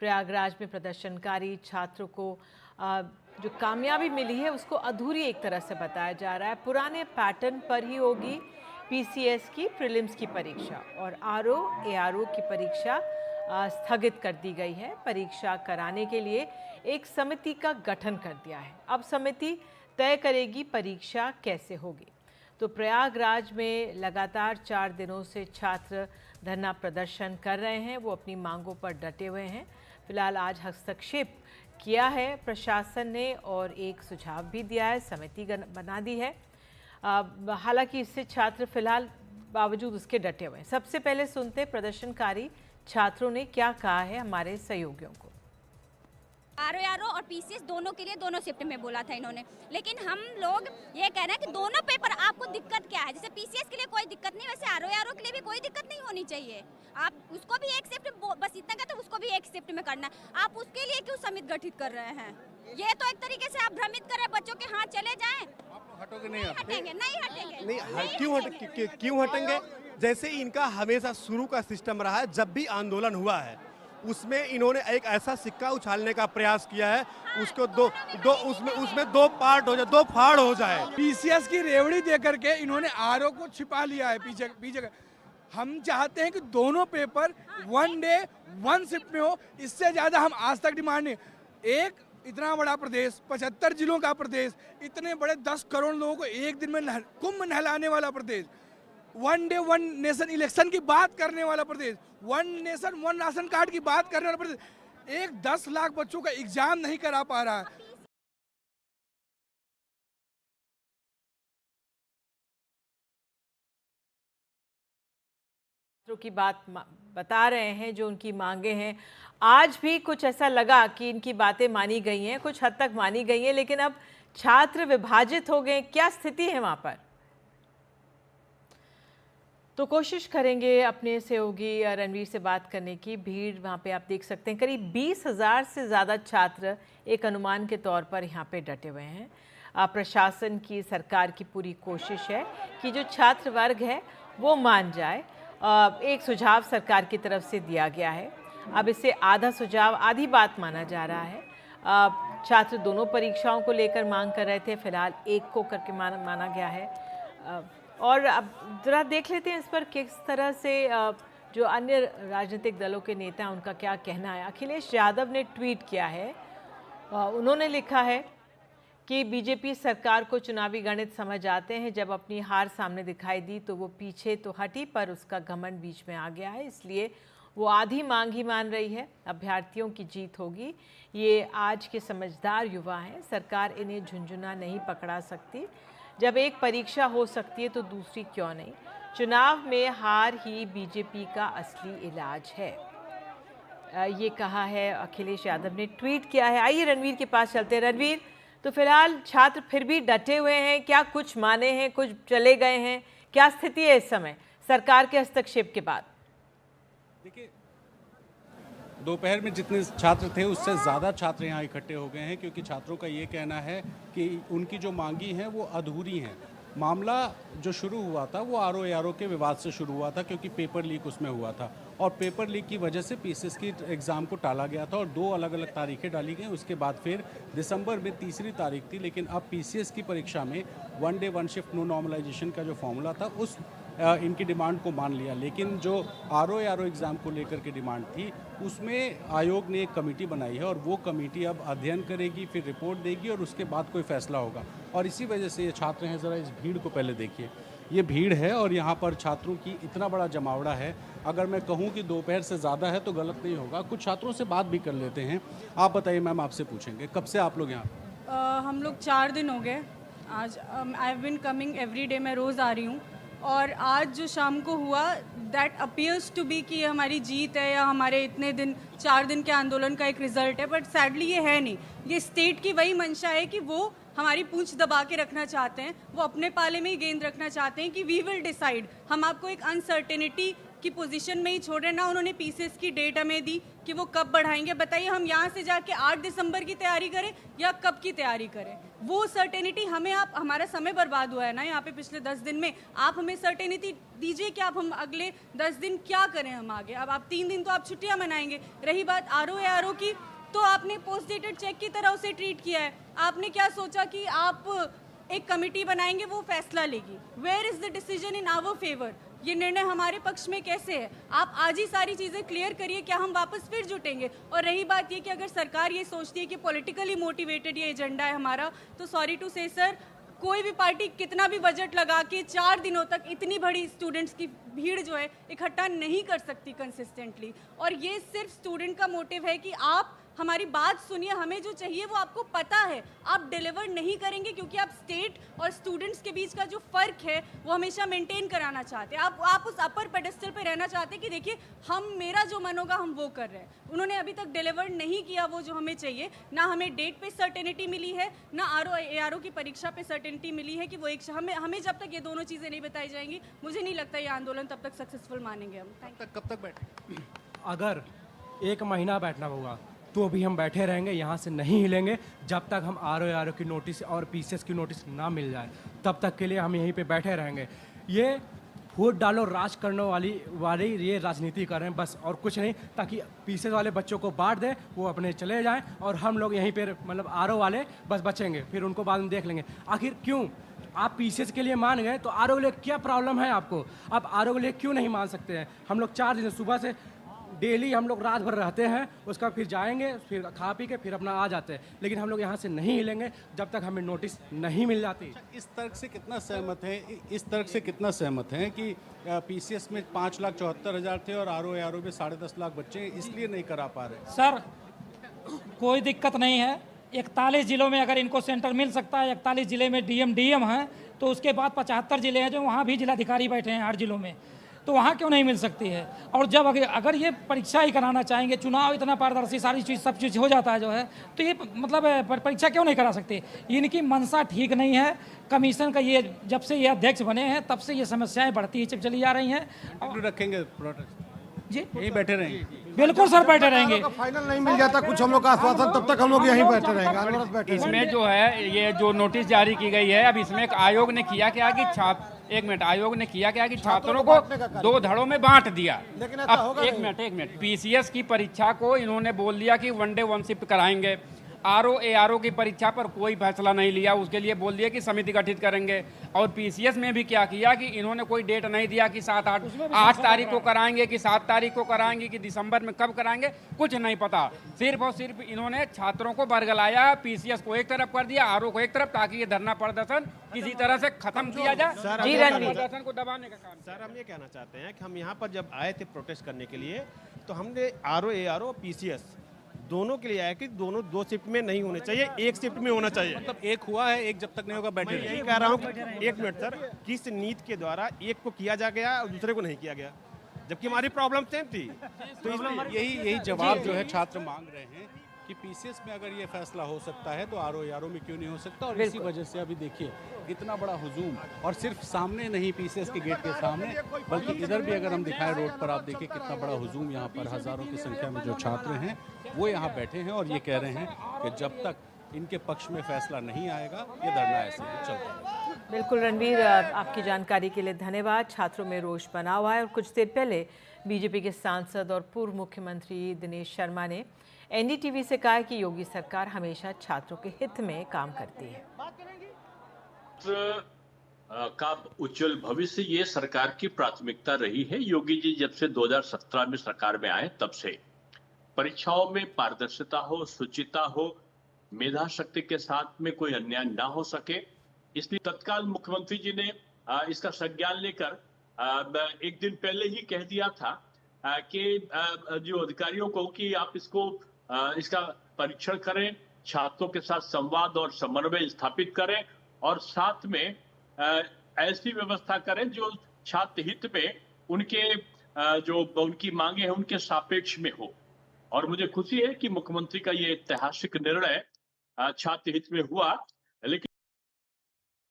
प्रयागराज में प्रदर्शनकारी छात्रों को जो कामयाबी मिली है उसको अधूरी एक तरह से बताया जा रहा है। पुराने पैटर्न पर ही होगी पीसीएस की प्रीलिम्स की परीक्षा और आरओ एआरओ की परीक्षा स्थगित कर दी गई है। परीक्षा कराने के लिए एक समिति का गठन कर दिया है। अब समिति तय करेगी परीक्षा कैसे होगी। तो प्रयागराज में लगातार 4 दिनों से छात्र धरना प्रदर्शन कर रहे हैं। वो अपनी मांगों पर डटे हुए हैं। फिलहाल आज हस्तक्षेप किया है प्रशासन ने और एक सुझाव भी दिया है, समिति बना दी है। हालांकि इससे छात्र फिलहाल बावजूद उसके डटे हुए हैं। सबसे पहले सुनते प्रदर्शनकारी छात्रों ने क्या कहा है हमारे सहयोगियों को। आरओ और पीसीएस दोनों के लिए दोनों शिफ्ट में बोला था इन्होंने, लेकिन हम लोग ये कह रहे हैं कि दोनों पेपर आपको दिक्कत क्या है। जैसे पीसीएस के लिए कोई दिक्कत नहीं, वैसे आरओ के लिए भी कोई दिक्कत नहीं होनी चाहिए। आप उसको भी एक शिफ्ट, बस इतना कहते उसको भी एक शिफ्ट में करना है। आप उसके लिए क्यों समिति गठित कर रहे हैं? ये तो एक तरीके से आप भ्रमित कर रहे हैं बच्चों के। हाँ चले जाएं, हटोगे नहीं हटेंगे, नहीं हटेंगे, नहीं क्यों हटेंगे? जैसे इनका हमेशा शुरू का सिस्टम रहा है, जब भी आंदोलन हुआ है उसमें इन्होंने एक ऐसा सिक्का उछालने का प्रयास किया है उसको उसमें दो पार्ट हो जाए, दो फाड़ हो जाए। पीसीएस की रेवड़ी देकर के इन्होंने आरओ को छिपा लिया है पीछे। हम चाहते हैं कि दोनों पेपर 1 डे 1 शिफ्ट में हो। इससे ज्यादा हम आज तक डिमांड नहीं। एक इतना बड़ा प्रदेश, 75 जिलों का प्रदेश, इतने बड़े 10 करोड़ लोगों को एक दिन में कुंभ नहलाने वाला प्रदेश, 1 डे 1 नेशन इलेक्शन की बात करने वाला प्रदेश, 1 नेशन 1 राशन कार्ड की बात करने वाला प्रदेश, एक 10 लाख बच्चों का एग्जाम नहीं करा पा रहा है। की बात बता रहे हैं जो उनकी मांगे हैं। आज भी कुछ ऐसा लगा कि इनकी बातें मानी गई हैं, कुछ हद तक मानी गई हैं, लेकिन अब छात्र विभाजित हो गए। क्या स्थिति है वहां पर, तो कोशिश करेंगे अपने सहयोगी रणवीर से बात करने की। भीड़ वहाँ पे आप देख सकते हैं, करीब 20,000 से ज़्यादा छात्र एक अनुमान के तौर पर यहाँ पे डटे हुए हैं। प्रशासन की, सरकार की पूरी कोशिश है कि जो छात्र वर्ग है वो मान जाए। एक सुझाव सरकार की तरफ से दिया गया है। अब इससे आधा सुझाव आधी बात माना जा रहा है। छात्र दोनों परीक्षाओं को लेकर मांग कर रहे थे, फिलहाल एक को करके माना गया है। और अब ज़रा देख लेते हैं इस पर किस तरह से जो अन्य राजनीतिक दलों के नेता हैं उनका क्या कहना है। अखिलेश यादव ने ट्वीट किया है। उन्होंने लिखा है कि बीजेपी सरकार को चुनावी गणित समझ आते हैं। जब अपनी हार सामने दिखाई दी तो वो पीछे तो हटी, पर उसका घमंड बीच में आ गया है, इसलिए वो आधी मांग ही मान रही है। अभ्यर्थियों की जीत होगी। ये आज के समझदार युवा हैं, सरकार इन्हें झुंझुना नहीं पकड़ा सकती। जब एक परीक्षा हो सकती है तो दूसरी क्यों नहीं। चुनाव में हार ही बीजेपी का असली इलाज है, ये कहा है अखिलेश यादव ने, ट्वीट किया है। आइए रणवीर के पास चलते हैं। रणवीर, तो फिलहाल छात्र फिर भी डटे हुए हैं, क्या कुछ माने हैं, कुछ चले गए हैं, क्या स्थिति है इस समय सरकार के हस्तक्षेप के बाद? देखिए, दोपहर में जितने छात्र थे उससे ज़्यादा छात्र यहाँ इकट्ठे हो गए हैं, क्योंकि छात्रों का ये कहना है कि उनकी जो मांगी हैं वो अधूरी हैं। मामला जो शुरू हुआ था वो आरओ के विवाद से शुरू हुआ था, क्योंकि पेपर लीक उसमें हुआ था और पेपर लीक की वजह से पीसीएस की एग्ज़ाम को टाला गया था और 2 अलग अलग तारीखें डाली गई। उसके बाद फिर दिसंबर में तीसरी तारीख थी, लेकिन अब पीसीएस की परीक्षा में 1 डे 1 शिफ्ट नो नॉर्मलाइजेशन का जो फॉर्मूला था उस इनकी डिमांड को मान लिया। लेकिन जो आरओ एग्ज़ाम को लेकर के डिमांड थी उसमें आयोग ने एक कमेटी बनाई है और वो कमेटी अब अध्ययन करेगी, फिर रिपोर्ट देगी और उसके बाद कोई फैसला होगा। और इसी वजह से ये छात्र हैं, ज़रा इस भीड़ को पहले देखिए, ये भीड़ है और यहाँ पर छात्रों की इतना बड़ा जमावड़ा है। अगर मैं कहूँ कि दोपहर से ज़्यादा है तो गलत नहीं होगा। कुछ छात्रों से बात भी कर लेते हैं। आप बताइए मैम, आपसे पूछेंगे कब से आप लोग यहाँ? हम लोग 4 दिन हो गए। आज I have been coming every day, मैं रोज़ आ रही हूँ। और आज जो शाम को हुआ, दैट अपीयर्स टू बी कि हमारी जीत है या हमारे इतने दिन 4 दिन के आंदोलन का एक रिजल्ट है, बट सैडली ये है नहीं। ये स्टेट की वही मंशा है कि वो हमारी पूंछ दबा के रखना चाहते हैं, वो अपने पाले में ही गेंद रखना चाहते हैं कि वी विल डिसाइड। हम आपको एक अनसर्टेनिटी की पोजीशन में ही छोड़ रहे हैं। ना उन्होंने पीसीएस की डेट हमें दी कि वो कब बढ़ाएंगे। बताइए हम यहाँ से जाके 8 दिसंबर की तैयारी करें या कब की तैयारी करें? वो सर्टेनिटी हमें, आप, हमारा समय बर्बाद हुआ है ना यहाँ पे पिछले 10 दिन में, आप हमें सर्टेनिटी दीजिए कि आप हम अगले 10 दिन क्या करें हम आगे। अब आप 3 दिन तो आप छुट्टियाँ मनाएंगे। रही बात आरओ की, तो आपने पोस्ट डेटेड चेक की तरह उसे ट्रीट किया है। आपने क्या सोचा कि आप एक कमेटी बनाएंगे, वो फैसला लेगी। Where is the decision in our favour? ये निर्णय हमारे पक्ष में कैसे है? आप आज ही सारी चीज़ें क्लियर करिए, क्या हम वापस फिर जुटेंगे? और रही बात ये कि अगर सरकार ये सोचती है कि पॉलिटिकली मोटिवेटेड ये एजेंडा है हमारा, तो सॉरी टू से सर, कोई भी पार्टी कितना भी बजट लगा के 4 दिनों तक इतनी बड़ी स्टूडेंट्स की भीड़ जो है इकट्ठा नहीं कर सकती कंसिस्टेंटली। और ये सिर्फ स्टूडेंट का मोटिव है कि आप हमारी बात सुनिए, हमें जो चाहिए वो आपको पता है, आप डिलीवर नहीं करेंगे क्योंकि आप स्टेट और स्टूडेंट्स के बीच का जो फ़र्क है वो हमेशा मेंटेन कराना चाहते हैं। आप उस अपर पेडेस्टल पे रहना चाहते हैं कि देखिए हम, मेरा जो मन होगा हम वो कर रहे हैं। उन्होंने अभी तक डिलीवर नहीं किया वो जो हमें चाहिए। ना हमें डेट पे सर्टेनिटी मिली है, ना आरओ की परीक्षा पे सर्टेनिटी मिली है कि वो एक, हमें जब तक ये दोनों चीज़ें नहीं बताई जाएंगी, मुझे नहीं लगता ये आंदोलन तब तक सक्सेसफुल मानेंगे हम। कब तक बैठे? अगर 1 महीना बैठना होगा तो भी हम बैठे रहेंगे, यहाँ से नहीं हिलेंगे जब तक हम आरओ की नोटिस और पीसीएस की नोटिस ना मिल जाए। तब तक के लिए हम यहीं पे बैठे रहेंगे। ये वोट डालो राज करने वाली ये राजनीति कर रहे हैं बस, और कुछ नहीं, ताकि पीसीएस वाले बच्चों को बांट दे, वो अपने चले जाएं और हम लोग यहीं पर मतलब आरओ वाले बस बचेंगे, फिर उनको बाद में देख लेंगे। आखिर क्यों आप पीसीएस के लिए मान गए तो आरओ के लिए क्या प्रॉब्लम है आपको? आप आरओ के लिए क्यों नहीं मान सकते हैं? हम लोग 4 दिन सुबह से डेली हम लोग रात भर रहते हैं, उसका फिर जाएंगे, फिर खा पी के फिर अपना आ जाते हैं, लेकिन हम लोग यहाँ से नहीं हिलेंगे जब तक हमें नोटिस नहीं मिल जाती। इस तर्क से कितना सहमत हैं कि पीसीएस में 5,74,000 थे और आरओ में 10.5 लाख बच्चे हैं, इसलिए नहीं करा पा रहे? सर कोई दिक्कत नहीं है। 41 जिलों में अगर इनको सेंटर मिल सकता है, 41 जिले में डीएम हैं, तो उसके बाद 75 जिले हैं जो वहाँ भी जिलाधिकारी बैठे हैं 8 जिलों में, तो वहाँ क्यों नहीं मिल सकती है? और जब अगर ये परीक्षा ही कराना चाहेंगे, चुनाव इतना पारदर्शी सारी चीज़ सब चीज़ हो जाता है जो है, तो ये मतलब परीक्षा क्यों नहीं करा सकते? इनकी मंशा ठीक नहीं है। कमीशन का ये, जब से ये अध्यक्ष बने हैं तब से ये समस्याएं बढ़ती ही चली जा रही हैं। और रखेंगे प्रोटेस्ट जी, यहीं बैठे रहेंगे? बिल्कुल सर, बैठे रहेंगे। फाइनल नहीं मिल जाता कुछ हम लोग का आश्वासन, तब तक हम लोग यहीं बैठे रहेंगे। इसमें जो है ये जो नोटिस जारी की गई है, अब इसमें एक आयोग ने किया क्या कि आयोग ने किया क्या कि छात्रों को 2 धड़ों में बांट दिया। अब एक मिनट पीसीएस की परीक्षा को इन्होंने बोल दिया कि 1 डे 1 शिफ्ट कराएंगे। आरओ की परीक्षा पर कोई फैसला नहीं लिया, उसके लिए बोल दिया कि समिति गठित करेंगे। और पीसीएस में भी क्या किया कि इन्होंने कोई डेट नहीं दिया कि 8 तारीख को कराएंगे कि 7 तारीख को कराएंगे कि दिसंबर में कब कराएंगे, कुछ नहीं पता। सिर्फ और सिर्फ इन्होंने छात्रों को बरगलाया, पीसीएस को एक तरफ कर दिया, आरओ को एक तरफ, ताकि ये धरना प्रदर्शन किसी तरह से खत्म किया जाए, प्रदर्शन को दबाने का काम। सर हम ये कहना चाहते हैं कि हम यहाँ पर जब आए थे प्रोटेस्ट करने के लिए, तो हमने आरओ पीसीएस दोनों के लिए आया कि दोनों 2 शिफ्ट में नहीं होने चाहिए, 1 शिफ्ट में होना चाहिए। मतलब एक हुआ है, एक जब तक नहीं होगा बैठे मैं यही कह रहा हूँ कि 1 मिनट सर, किस नीति के द्वारा एक को किया जा गया और दूसरे को नहीं किया गया, जबकि हमारी प्रॉब्लम सेम थी। तो इसलिए यही जवाब जो है छात्र मांग रहे हैं कि पीसीएस में अगर ये फैसला हो सकता है तो आरओ में क्यों नहीं हो सकता? और इसी वजह से अभी देखिए इतना बड़ा हुजूम, और सिर्फ सामने नहीं पीसीएस के गेट के सामने, बल्कि इधर भी अगर हम दिखाएं रोड पर, आप देखिए कितना बड़ा हुजूम यहाँ पर, हज़ारों की संख्या में जो छात्र हैं वो यहाँ बैठे हैं और ये कह रहे हैं कि जब तक इनके पक्ष में फैसला नहीं आएगा ये धरना ऐसे ही चलता। बिल्कुल रणवीर, आपकी जानकारी के लिए धन्यवाद। छात्रों में रोष बना हुआ है और कुछ देर पहले बीजेपी के सांसद और पूर्व मुख्यमंत्री दिनेश शर्मा ने एनडीटीवी से कहा कि योगी सरकार हमेशा छात्रों के हित में काम करती है। का उज्जवल भविष्य ये सरकार की प्राथमिकता रही है। योगी जी जब से 2017 में सरकार में आए तब से परीक्षाओं में पारदर्शिता हो, शुचिता हो, मेधा शक्ति के साथ में कोई अन्याय ना हो सके, इसलिए तत्काल मुख्यमंत्री जी ने इसका संज्ञान लेकर एक दिन पहले ही कह दिया था कि जो अधिकारियों को कि आप इसका परीक्षण करें, छात्रों के साथ संवाद और समन्वय स्थापित करें और साथ में ऐसी व्यवस्था करें जो छात्र हित में उनकी मांगे हैं उनके सापेक्ष में हो। और मुझे खुशी है कि मुख्यमंत्री का ये ऐतिहासिक निर्णय छात्र हित में हुआ